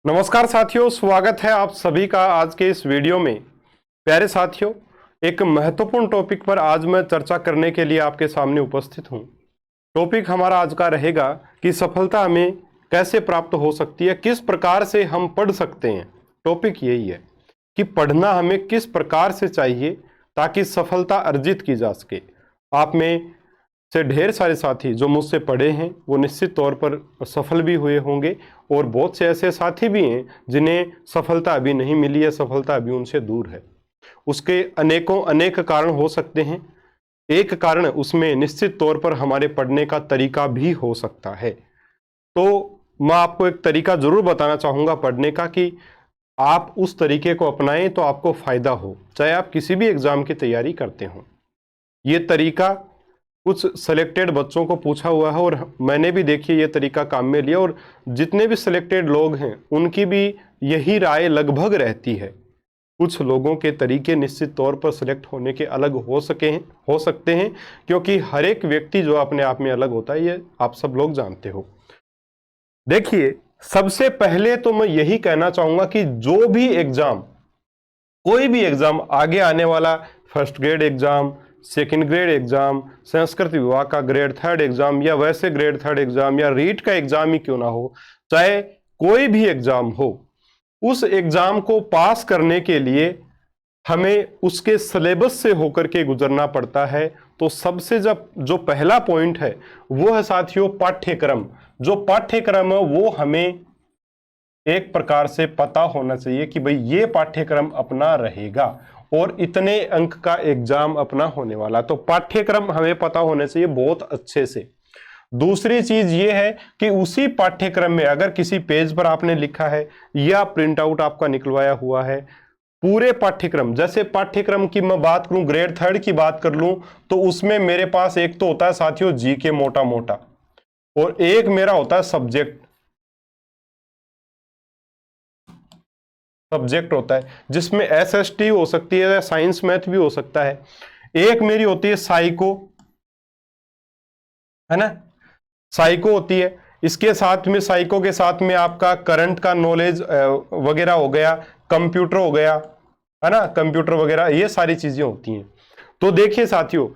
नमस्कार साथियों, स्वागत है आप सभी का आज के इस वीडियो में। प्यारे साथियों, एक महत्वपूर्ण टॉपिक पर आज मैं चर्चा करने के लिए आपके सामने उपस्थित हूं। टॉपिक हमारा आज का रहेगा कि सफलता हमें कैसे प्राप्त हो सकती है, किस प्रकार से हम पढ़ सकते हैं। टॉपिक यही है कि पढ़ना हमें किस प्रकार से चाहिए ताकि सफलता अर्जित की जा सके। आप में से ढेर सारे साथी जो मुझसे पढ़े हैं वो निश्चित तौर पर सफल भी हुए होंगे और बहुत से ऐसे साथी भी हैं जिन्हें सफलता अभी नहीं मिली है, सफलता अभी उनसे दूर है। उसके अनेक कारण हो सकते हैं। एक कारण उसमें निश्चित तौर पर हमारे पढ़ने का तरीका भी हो सकता है। तो मैं आपको एक तरीका जरूर बताना चाहूँगा पढ़ने का कि आप उस तरीके को अपनाएं तो आपको फायदा हो, चाहे आप किसी भी एग्जाम की तैयारी करते हो। ये तरीका कुछ सिलेक्टेड बच्चों को पूछा हुआ है और मैंने भी देखिए ये तरीका काम में लिया, और जितने भी सिलेक्टेड लोग हैं उनकी भी यही राय लगभग रहती है। कुछ लोगों के तरीके निश्चित तौर पर सिलेक्ट होने के अलग हो सकते हैं, क्योंकि हर एक व्यक्ति जो अपने आप में अलग होता है, ये आप सब लोग जानते हो। देखिए, सबसे पहले तो मैं यही कहना चाहूंगा कि जो भी एग्जाम, कोई भी एग्जाम आगे आने वाला, first grade exam, second grade exam, Sanskrit विभाग का ग्रेड थर्ड एग्जाम, या वैसे ग्रेड थर्ड एग्जाम, या रीट का एग्जाम ही क्यों ना हो, चाहे कोई भी एग्जाम हो, उस एग्जाम को पास करने के लिए हमें उसके सिलेबस से होकर के गुजरना पड़ता है। तो सबसे जो पहला पॉइंट है वो है साथियों पाठ्यक्रम। जो पाठ्यक्रम है वो हमें एक प्रकार से पता होना चाहिए कि भाई ये पाठ्यक्रम अपना रहेगा और इतने अंक का एग्जाम अपना होने वाला। तो पाठ्यक्रम हमें पता होना चाहिए बहुत अच्छे से। दूसरी चीज ये है कि उसी पाठ्यक्रम में अगर किसी पेज पर आपने लिखा है या प्रिंट आउट आपका निकलवाया हुआ है, पूरे पाठ्यक्रम, जैसे पाठ्यक्रम की मैं बात करूं, ग्रेड थर्ड की बात कर लूं, तो उसमें मेरे पास एक तो होता है साथियों जीके मोटा मोटा, और एक मेरा होता है सब्जेक्ट होता है जिसमें एसएसटी हो सकती है, साइंस मैथ भी हो सकता है। एक मेरी होती है साइको, है ना, साइको होती है। इसके साथ में, साइको के साथ में आपका करंट का नॉलेज वगैरह हो गया, कंप्यूटर हो गया, है ना, कंप्यूटर वगैरह, ये सारी चीजें होती हैं। तो देखिए साथियों,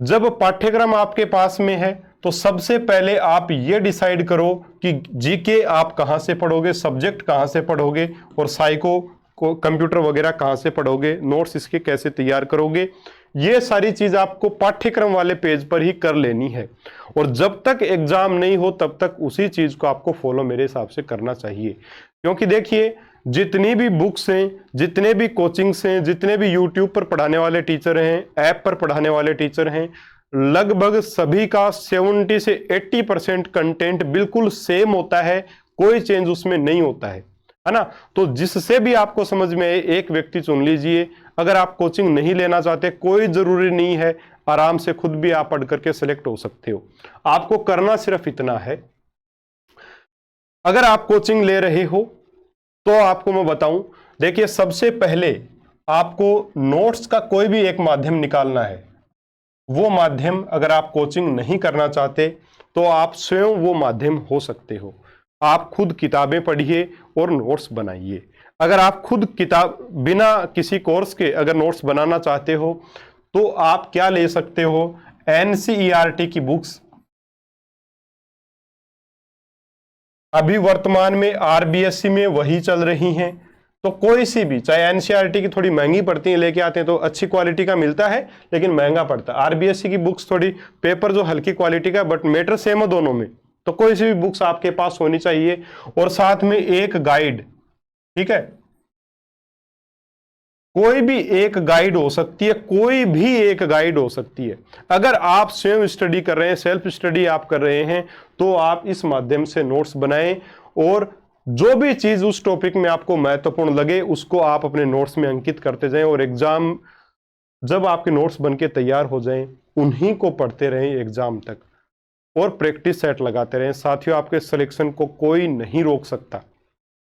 जब पाठ्यक्रम आपके पास में है तो सबसे पहले आप ये डिसाइड करो कि जीके आप कहां से पढ़ोगे, सब्जेक्ट कहां से पढ़ोगे, और साइको को, कंप्यूटर वगैरह कहां से पढ़ोगे, नोट्स इसके कैसे तैयार करोगे। ये सारी चीज आपको पाठ्यक्रम वाले पेज पर ही कर लेनी है, और जब तक एग्जाम नहीं हो तब तक उसी चीज को आपको फॉलो मेरे हिसाब से करना चाहिए। क्योंकि देखिए, जितनी भी बुक्स हैं, जितने भी कोचिंग्स हैं, जितने भी यूट्यूब पर पढ़ाने वाले टीचर हैं, ऐप पर पढ़ाने वाले टीचर हैं, लगभग सभी का 70 से 80% कंटेंट बिल्कुल सेम होता है, कोई चेंज उसमें नहीं होता है ना। तो जिससे भी आपको समझ में आए एक व्यक्ति चुन लीजिए। अगर आप कोचिंग नहीं लेना चाहते, कोई जरूरी नहीं है, आराम से खुद भी आप पढ़ करके सिलेक्ट हो सकते हो। आपको करना सिर्फ इतना है, अगर आप कोचिंग ले रहे हो तो आपको मैं बताऊं, देखिए सबसे पहले आपको नोट्स का कोई भी एक माध्यम निकालना है। वो माध्यम अगर आप कोचिंग नहीं करना चाहते तो आप स्वयं वो माध्यम हो सकते हो। आप खुद किताबें पढ़िए और नोट्स बनाइए। अगर आप खुद किताब बिना किसी कोर्स के अगर नोट्स बनाना चाहते हो तो आप क्या ले सकते हो, एनसीईआरटी की बुक्स, अभी वर्तमान में आरबीएससी में वही चल रही हैं। तो कोई सी भी, चाहे एनसीईआरटी की थोड़ी महंगी पड़ती है, लेके आते हैं तो अच्छी क्वालिटी का मिलता है लेकिन महंगा पड़ता है। आरबीएससी की बुक्स थोड़ी पेपर जो हल्की क्वालिटी का, बट मैटर सेम है दोनों में। तो कोई सी भी बुक्स आपके पास होनी चाहिए, और साथ में एक गाइड, ठीक है, कोई भी एक गाइड हो सकती है, कोई भी एक गाइड हो सकती है। अगर आप स्वयं स्टडी कर रहे हैं, सेल्फ स्टडी आप कर रहे हैं, तो आप इस माध्यम से नोट्स बनाएं, और जो भी चीज उस टॉपिक में आपको महत्वपूर्ण लगे उसको आप अपने नोट्स में अंकित करते जाएं, और एग्जाम जब आपके नोट्स बनके तैयार हो जाएं उन्हीं को पढ़ते रहें एग्जाम तक, और प्रैक्टिस सेट लगाते रहें। साथियों, आपके सिलेक्शन को कोई नहीं रोक सकता,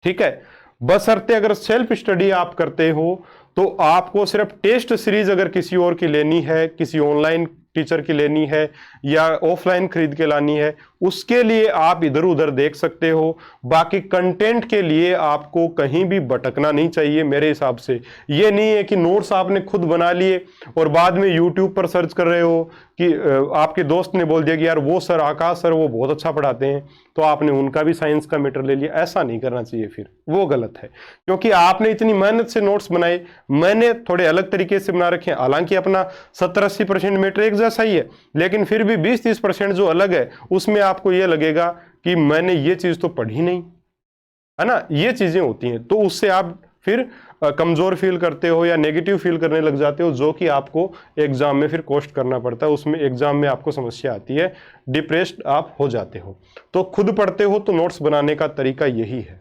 ठीक है, बशर्ते अगर सेल्फ स्टडी आप करते हो तो आपको सिर्फ टेस्ट सीरीज अगर किसी और की लेनी है, किसी ऑनलाइन टीचर की लेनी है या ऑफलाइन खरीद के लानी है, उसके लिए आप इधर उधर देख सकते हो। बाकी कंटेंट के लिए आपको कहीं भी भटकना नहीं चाहिए मेरे हिसाब से। ये नहीं है कि नोट्स आपने खुद बना लिए और बाद में यूट्यूब पर सर्च कर रहे हो कि आपके दोस्त ने बोल दिया कि यार वो सर आकाश सर वो बहुत अच्छा पढ़ाते हैं, तो आपने उनका भी साइंस का मैटर ले लिया। ऐसा नहीं करना चाहिए, फिर वो गलत है, क्योंकि आपने इतनी मेहनत से नोट्स बनाए, मैंने थोड़े अलग तरीके से बना रखे हैं। हालांकि अपना 70-80% मैटर एक जैसा ही है, लेकिन फिर भी 20-30% जो अलग है उसमें आपको यह लगेगा कि मैंने ये चीज तो पढ़ी नहीं, है ना। ये चीजें होती हैं, तो उससे आप फिर कमजोर फील करते हो या नेगेटिव फील करने लग जाते हो, जो कि आपको एग्जाम में फिर कॉस्ट करना पड़ता है। उसमें एग्जाम में आपको समस्या आती है, डिप्रेस्ड आप हो जाते हो। तो खुद पढ़ते हो तो नोट्स बनाने का तरीका यही है।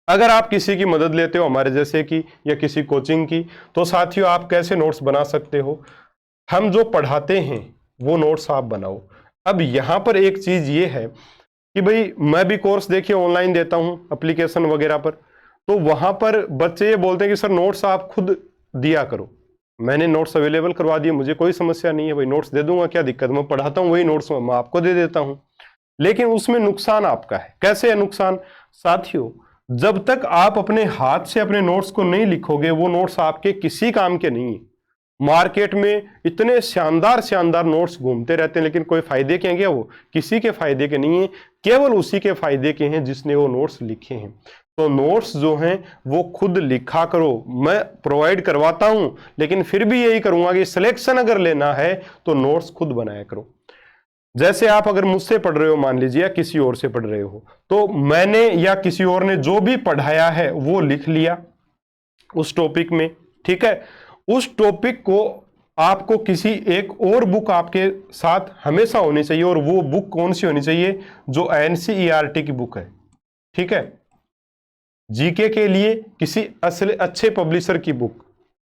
अगर आप किसी की मदद लेते हो हमारे जैसे की या किसी कोचिंग की, तो साथियों आप कैसे नोट्स बना सकते हो। हम जो पढ़ाते हैं वो नोट्स आप बनाओ। अब यहां पर एक चीज ये है कि भाई मैं भी कोर्स देखिए ऑनलाइन देता हूं एप्लीकेशन वगैरह पर, तो वहां पर बच्चे ये बोलते हैं कि सर नोट्स आप खुद दिया करो। मैंने नोट्स अवेलेबल करवा दिए, मुझे कोई समस्या नहीं है, भाई नोट्स दे दूंगा, क्या दिक्कत, मैं पढ़ाता हूं वही नोट्स मैं आपको दे देता हूं। लेकिन उसमें नुकसान आपका है। कैसे है नुकसान साथियों, जब तक आप अपने हाथ से अपने नोट्स को नहीं लिखोगे वो नोट्स आपके किसी काम के नहीं है। मार्केट में इतने शानदार शानदार नोट्स घूमते रहते हैं, लेकिन कोई फायदे के हैं क्या? वो किसी के फायदे के नहीं है, केवल उसी के फायदे के हैं जिसने वो नोट्स लिखे हैं। तो नोट्स जो हैं वो खुद लिखा करो। मैं प्रोवाइड करवाता हूं, लेकिन फिर भी यही करूंगा कि सिलेक्शन अगर लेना है तो नोट्स खुद बनाया करो। जैसे आप अगर मुझसे पढ़ रहे हो मान लीजिए, या किसी और से पढ़ रहे हो, तो मैंने या किसी और ने जो भी पढ़ाया है वो लिख लिया उस टॉपिक में, ठीक है। उस टॉपिक को आपको किसी एक और बुक आपके साथ हमेशा होनी चाहिए, और वो बुक कौन सी होनी चाहिए? जो एनसीईआरटी की बुक है, ठीक है। जीके के लिए किसी अच्छे पब्लिशर की बुक,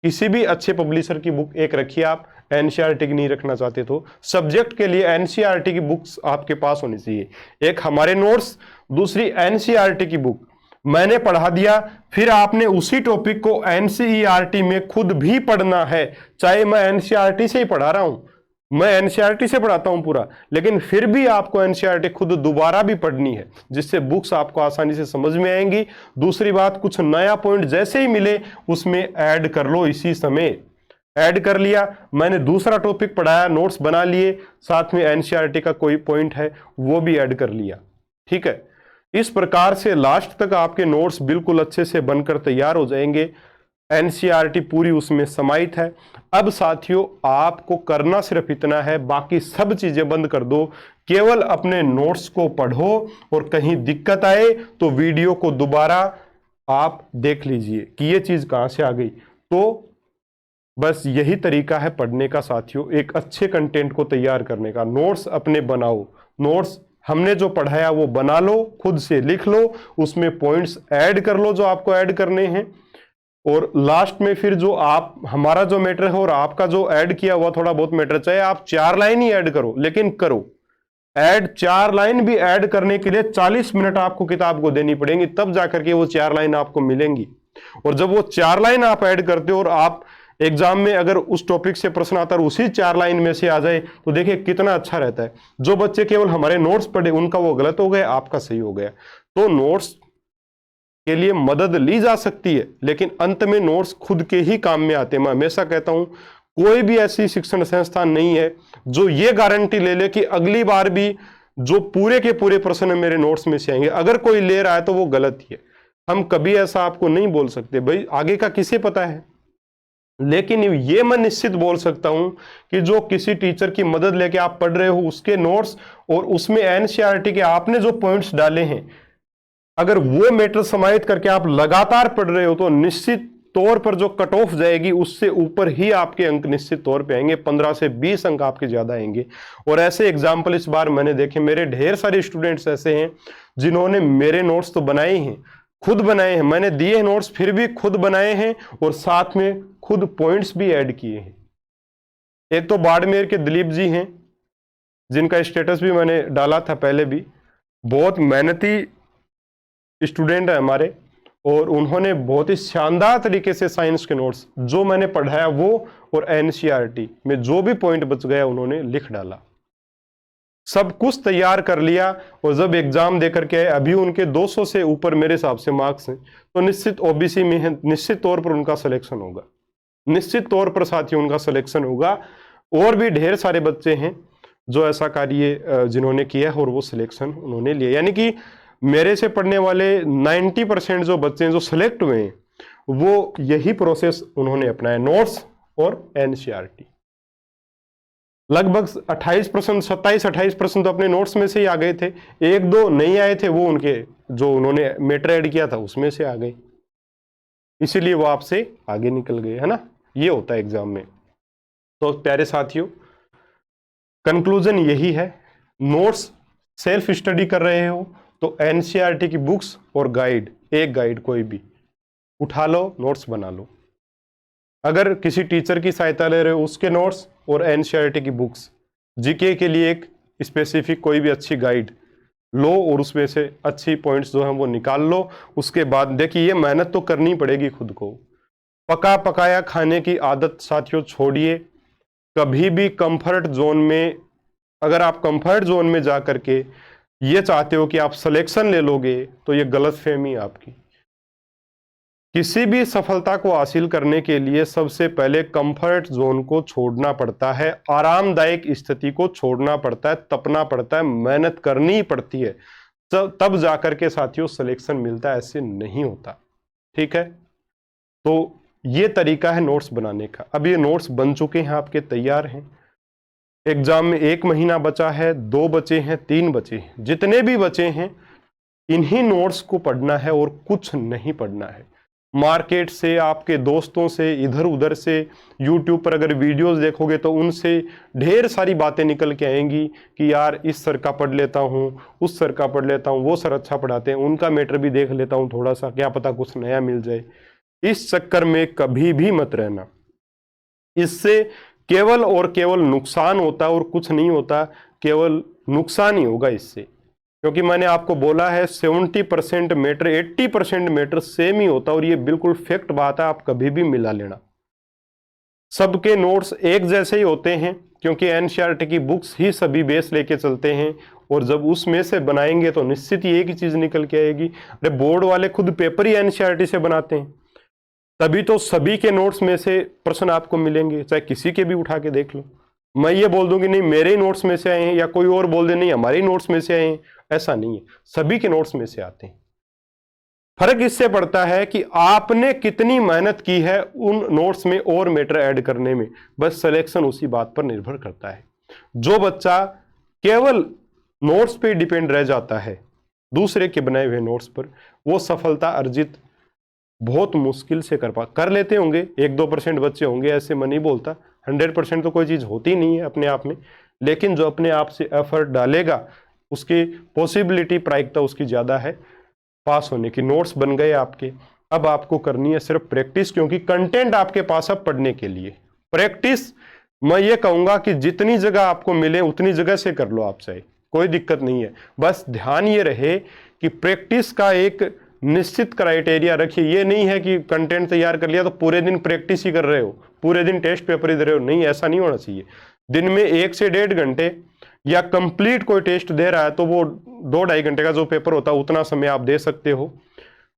किसी भी अच्छे पब्लिशर की बुक एक रखिए आप, एनसीईआरटी की नहीं रखना चाहते तो। सब्जेक्ट के लिए एनसीईआरटी की बुक्स आपके पास होनी चाहिए, एक हमारे नोट्स, दूसरी एनसीईआरटी की बुक। मैंने पढ़ा दिया, फिर आपने उसी टॉपिक को एनसीईआरटी में खुद भी पढ़ना है। चाहे मैं एनसीईआरटी से ही पढ़ा रहा हूं, मैं एनसीईआरटी से पढ़ाता हूं पूरा, लेकिन फिर भी आपको एनसीईआरटी खुद दोबारा भी पढ़नी है, जिससे बुक्स आपको आसानी से समझ में आएंगी। दूसरी बात, कुछ नया पॉइंट जैसे ही मिले उसमें ऐड कर लो, इसी समय ऐड कर लिया। मैंने दूसरा टॉपिक पढ़ाया, नोट्स बना लिए, साथ में एनसीईआरटी का कोई पॉइंट है वो भी ऐड कर लिया, ठीक है। इस प्रकार से लास्ट तक आपके नोट्स बिल्कुल अच्छे से बनकर तैयार हो जाएंगे। एनसीईआरटी पूरी उसमें समाहित है। अब साथियों आपको करना सिर्फ इतना है, बाकी सब चीजें बंद कर दो, केवल अपने नोट्स को पढ़ो, और कहीं दिक्कत आए तो वीडियो को दोबारा आप देख लीजिए कि ये चीज कहां से आ गई। तो बस यही तरीका है पढ़ने का साथियों, एक अच्छे कंटेंट को तैयार करने का। नोट्स अपने बनाओ, नोट्स हमने जो पढ़ाया वो बना लो, खुद से लिख लो, उसमें पॉइंट्स ऐड कर लो जो आपको ऐड करने हैं, और लास्ट में फिर जो आप हमारा जो मैटर है और आपका जो ऐड किया हुआ थोड़ा बहुत मैटर, चाहे आप 4 लाइन ही ऐड करो, लेकिन करो ऐड। 4 लाइन भी ऐड करने के लिए 40 मिनट आपको किताब को देनी पड़ेंगी, तब जाकर के वो 4 लाइन आपको मिलेंगी। और जब वो 4 लाइन आप ऐड करते हो और आप एग्जाम में अगर उस टॉपिक से प्रश्न आता है उसी 4 लाइन में से आ जाए, तो देखिए कितना अच्छा रहता है। जो बच्चे केवल हमारे नोट्स पढ़े उनका वो गलत हो गया, आपका सही हो गया। तो नोट्स के लिए मदद ली जा सकती है, लेकिन अंत में नोट्स खुद के ही काम में आते हैं। मैं हमेशा कहता हूं कोई भी ऐसी शिक्षण संस्थान नहीं है जो ये गारंटी ले ले कि अगली बार भी जो पूरे के पूरे प्रश्न मेरे नोट्स में से आएंगे। अगर कोई ले रहा है तो वो गलत ही है, हम कभी ऐसा आपको नहीं बोल सकते, भाई आगे का किसे पता है। लेकिन ये मैं निश्चित बोल सकता हूं कि जो किसी टीचर की मदद लेके आप पढ़ रहे हो उसके नोट्स और उसमें एनसीईआरटी के आपने जो पॉइंट्स डाले हैं, अगर वो मैटर समाहित करके आप लगातार पढ़ रहे हो तो निश्चित तौर पर जो कट ऑफ जाएगी उससे ऊपर ही आपके अंक निश्चित तौर पे आएंगे, 15 से 20 अंक आपके ज्यादा आएंगे। और ऐसे एग्जाम्पल इस बार मैंने देखे, मेरे ढेर सारे स्टूडेंट्स ऐसे हैं जिन्होंने मेरे नोट्स तो बनाए हैं, खुद बनाए हैं, मैंने दिए हैं नोट्स फिर भी खुद बनाए हैं, और साथ में खुद पॉइंट्स भी ऐड किए हैं। एक तो बाड़मेर के दिलीप जी हैं, जिनका स्टेटस भी मैंने डाला था पहले भी, बहुत मेहनती स्टूडेंट है हमारे, और उन्होंने बहुत ही शानदार तरीके से साइंस के नोट्स जो मैंने पढ़ाया वो और एनसीईआरटी में जो भी पॉइंट बच गया उन्होंने लिख डाला। सब कुछ तैयार कर लिया और जब एग्जाम देकर के अभी उनके 200 से ऊपर मेरे हिसाब से मार्क्स हैं, तो निश्चित ओबीसी में है, निश्चित तौर पर उनका सिलेक्शन होगा, निश्चित तौर पर साथियों उनका सिलेक्शन होगा। और भी ढेर सारे बच्चे हैं जो ऐसा कार्य जिन्होंने किया है और वो सिलेक्शन उन्होंने लिया। यानी कि मेरे से पढ़ने वाले 90% जो बच्चे हैं जो सिलेक्ट हुए हैं, वो यही प्रोसेस उन्होंने अपनाया, नोट्स और एनसीईआरटी। लगभग 28%, 27-28% तो अपने नोट्स में से ही आ गए थे, एक दो नहीं आए थे, वो उनके जो उन्होंने मैटर ऐड किया था उसमें से आ गए, इसीलिए वो आपसे आगे निकल गए, है ना। ये होता है एग्जाम में। तो प्यारे साथियों, कंक्लूजन यही है, नोट्स सेल्फ स्टडी कर रहे हो तो एनसीईआरटी की बुक्स और गाइड, एक गाइड कोई भी उठा लो, नोट्स बना लो। अगर किसी टीचर की सहायता ले रहे हो, उसके नोट्स और एनसीईआरटी की बुक्स, जीके के लिए एक स्पेसिफिक कोई भी अच्छी गाइड लो और उसमें से अच्छी पॉइंट्स जो हैं वो निकाल लो। उसके बाद देखिए, ये मेहनत तो करनी पड़ेगी खुद को, पका पकाया खाने की आदत साथियों छोड़िए। कभी भी कंफर्ट जोन में, अगर आप कंफर्ट जोन में जा करके ये चाहते हो कि आप सिलेक्शन ले लोगे, तो ये गलतफहमी आपकी। किसी भी सफलता को हासिल करने के लिए सबसे पहले कंफर्ट जोन को छोड़ना पड़ता है, आरामदायक स्थिति को छोड़ना पड़ता है, तपना पड़ता है, मेहनत करनी पड़ती है, तब जाकर के साथियों सिलेक्शन मिलता है, ऐसे नहीं होता। ठीक है, तो ये तरीका है नोट्स बनाने का। अब ये नोट्स बन चुके हैं, आपके तैयार हैं। एग्जाम में 1 महीना बचा है, 2 बचे हैं, 3 बचे हैं, जितने भी बचे हैं इन्हीं नोट्स को पढ़ना है और कुछ नहीं पढ़ना है। मार्केट से, आपके दोस्तों से, इधर उधर से, यूट्यूब पर अगर वीडियोस देखोगे तो उनसे ढेर सारी बातें निकल के आएंगी कि यार इस सर का पढ़ लेता हूँ, उस सर का पढ़ लेता हूँ, वो सर अच्छा पढ़ाते हैं, उनका मैटर भी देख लेता हूँ थोड़ा सा, क्या पता कुछ नया मिल जाए। इस चक्कर में कभी भी मत रहना, इससे केवल और केवल नुकसान होता है और कुछ नहीं होता, केवल नुकसान ही होगा इससे। क्योंकि मैंने आपको बोला है 70% मैटर 80% मैटर सेम ही होता है, और ये बिल्कुल फैक्ट बात है, आप कभी भी मिला लेना। सबके नोट्स एक जैसे ही होते हैं, क्योंकि एनसीईआरटी की बुक्स ही सभी बेस लेके चलते हैं, और जब उसमें से बनाएंगे तो निश्चित ही एक ही चीज निकल के आएगी। अरे बोर्ड वाले खुद पेपर ही एनसीईआरटी से बनाते हैं, तभी तो सभी के नोट्स में से प्रश्न आपको मिलेंगे, चाहे किसी के भी उठा के देख लो। मैं ये बोल दूं कि नहीं मेरे नोट्स में से आए हैं, या कोई और बोल दे नहीं हमारे नोट्स में से आए हैं, ऐसा नहीं है, सभी के नोट्स में से आते हैं। फर्क इससे पड़ता है कि आपने कितनी मेहनत की है उन नोट्स में और मैटर ऐड करने में, बस सिलेक्शन उसी बात पर निर्भर करता है। जो बच्चा केवल नोट्स पे डिपेंड रह जाता है, दूसरे के बनाए हुए नोट्स पर, वो सफलता अर्जित बहुत मुश्किल से कर लेते होंगे। 1-2% बच्चे होंगे, ऐसे मैं नहीं बोलता, 100% तो कोई चीज होती नहीं है अपने आप में, लेकिन जो अपने आप से एफर्ट डालेगा उसकी पॉसिबिलिटी, प्रायिकता उसकी ज्यादा है पास होने की। नोट्स बन गए आपके, अब आपको करनी है सिर्फ प्रैक्टिस, क्योंकि कंटेंट आपके पास अब पढ़ने के लिए। प्रैक्टिस मैं ये कहूंगा कि जितनी जगह आपको मिले उतनी जगह से कर लो आप, चाहे कोई दिक्कत नहीं है, बस ध्यान ये रहे कि प्रैक्टिस का एक निश्चित क्राइटेरिया रखिए। ये नहीं है कि कंटेंट तैयार कर लिया तो पूरे दिन प्रैक्टिस ही कर रहे हो, पूरे दिन टेस्ट पेपर ही दे रहे हो, नहीं, ऐसा नहीं होना चाहिए। दिन में 1 से 1.5 घंटे, या कंप्लीट कोई टेस्ट दे रहा है तो वो 2-2.5 घंटे का जो पेपर होता है उतना समय आप दे सकते हो।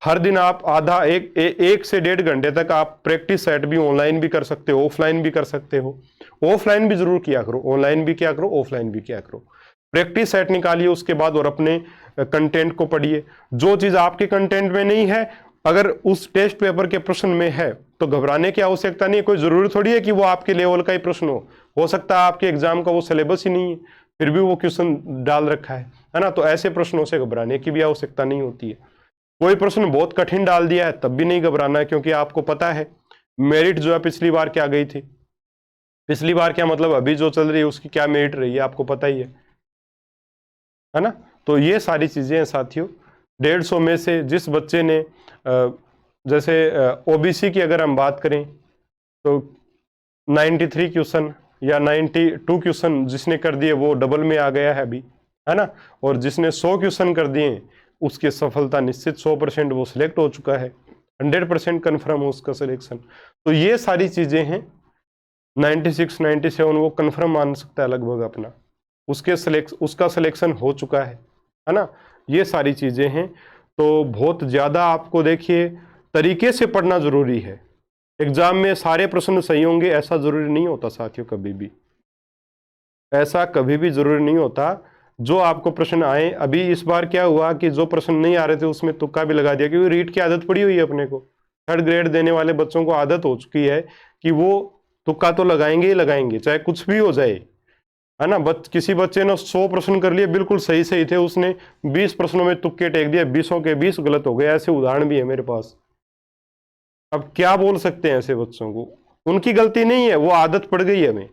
हर दिन आप आधा 1 से 1.5 घंटे तक आप प्रैक्टिस सेट भी ऑनलाइन भी कर सकते हो, ऑफलाइन भी कर सकते हो। ऑफलाइन भी जरूर किया करो, ऑनलाइन भी किया करो, ऑफलाइन भी किया करो। प्रैक्टिस सेट निकालिए उसके बाद और अपने कंटेंट को पढ़िए। जो चीज आपके कंटेंट में नहीं है, अगर उस टेस्ट पेपर के प्रश्न में है तो घबराने की आवश्यकता नहीं है। कोई जरूरी थोड़ी है कि वो आपके लेवल का ही प्रश्न हो सकता है आपके एग्जाम का वो सिलेबस ही नहीं है, फिर भी वो क्वेश्चन डाल रखा है ना। तो ऐसे प्रश्नों से घबराने की भी आवश्यकता नहीं होती है। कोई प्रश्न बहुत कठिन डाल दिया है तब भी नहीं घबराना है, क्योंकि आपको पता है मेरिट जो है पिछली बार क्या गई थी, पिछली बार क्या मतलब अभी जो चल रही है उसकी क्या मेरिट रही है आपको पता ही है ना। तो ये सारी चीजें हैं साथियों। 150 में से जिस बच्चे ने जैसे ओबीसी की अगर हम बात करें तो 93 क्वेश्चन या 92 क्वेश्चन जिसने कर दिए वो डबल में आ गया है अभी, है ना। और जिसने 100 क्वेश्चन कर दिए उसकी सफलता निश्चित 100%, वो सिलेक्ट हो चुका है, 100% कन्फर्म हो उसका सिलेक्शन। तो ये सारी चीजें हैं, 96, 97 वो कन्फर्म मान सकता है लगभग अपना। उसका सिलेक्शन हो चुका है ना। ये सारी चीज़ें हैं। तो बहुत ज़्यादा आपको देखिए तरीके से पढ़ना ज़रूरी है। एग्जाम में सारे प्रश्न सही होंगे ऐसा ज़रूरी नहीं होता साथियों, कभी भी ऐसा कभी भी ज़रूरी नहीं होता। जो आपको प्रश्न आए, अभी इस बार क्या हुआ कि जो प्रश्न नहीं आ रहे थे उसमें तुक्का भी लगा दिया, क्योंकि रीड की आदत पड़ी हुई है अपने को। थर्ड ग्रेड देने वाले बच्चों को आदत हो चुकी है कि वो तुक्का तो लगाएंगे ही लगाएंगे, चाहे कुछ भी हो जाए, है ना। किसी बच्चे ने 100 प्रश्न कर लिए, बिल्कुल सही सही थे, उसने 20 प्रश्नों में तुक्के टेक दिए, 20 के 20 गलत हो गए। ऐसे उदाहरण भी है मेरे पास। अब क्या बोल सकते हैं ऐसे बच्चों को, उनकी गलती नहीं है, वो आदत पड़ गई है हमें।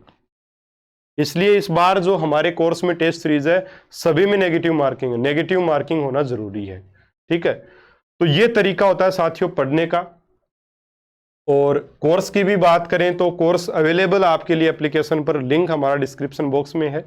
इसलिए इस बार जो हमारे कोर्स में टेस्ट सीरीज है सभी में नेगेटिव मार्किंग है, नेगेटिव मार्किंग होना जरूरी है, ठीक है। तो ये तरीका होता है साथियों पढ़ने का। और कोर्स की भी बात करें तो कोर्स अवेलेबल आपके लिए एप्लीकेशन पर, लिंक हमारा डिस्क्रिप्शन बॉक्स में है।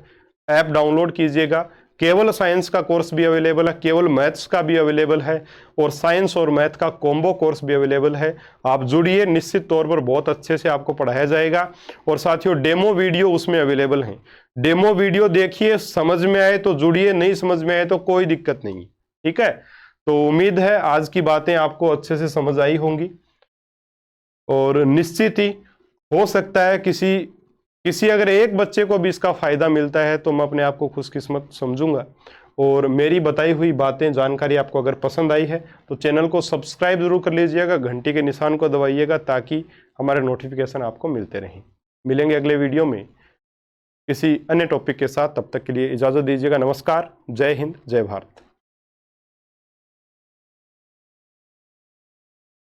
ऐप डाउनलोड कीजिएगा। केवल साइंस का कोर्स भी अवेलेबल है, केवल मैथ्स का भी अवेलेबल है, और साइंस और मैथ का कॉम्बो कोर्स भी अवेलेबल है। आप जुड़िए, निश्चित तौर पर बहुत अच्छे से आपको पढ़ाया जाएगा। और साथियों डेमो वीडियो उसमें अवेलेबल हैं, डेमो वीडियो देखिए, समझ में आए तो जुड़िए, नहीं समझ में आए तो कोई दिक्कत नहीं, ठीक है। तो उम्मीद है आज की बातें आपको अच्छे से समझ आई होंगी, और निश्चित ही हो सकता है किसी अगर एक बच्चे को भी इसका फायदा मिलता है तो मैं अपने आप को खुशकिस्मत समझूंगा। और मेरी बताई हुई बातें, जानकारी आपको अगर पसंद आई है तो चैनल को सब्सक्राइब जरूर कर लीजिएगा, घंटी के निशान को दबाइएगा, ताकि हमारे नोटिफिकेशन आपको मिलते रहें। मिलेंगे अगले वीडियो में किसी अन्य टॉपिक के साथ, तब तक के लिए इजाज़त दीजिएगा। नमस्कार, जय हिंद, जय भारत।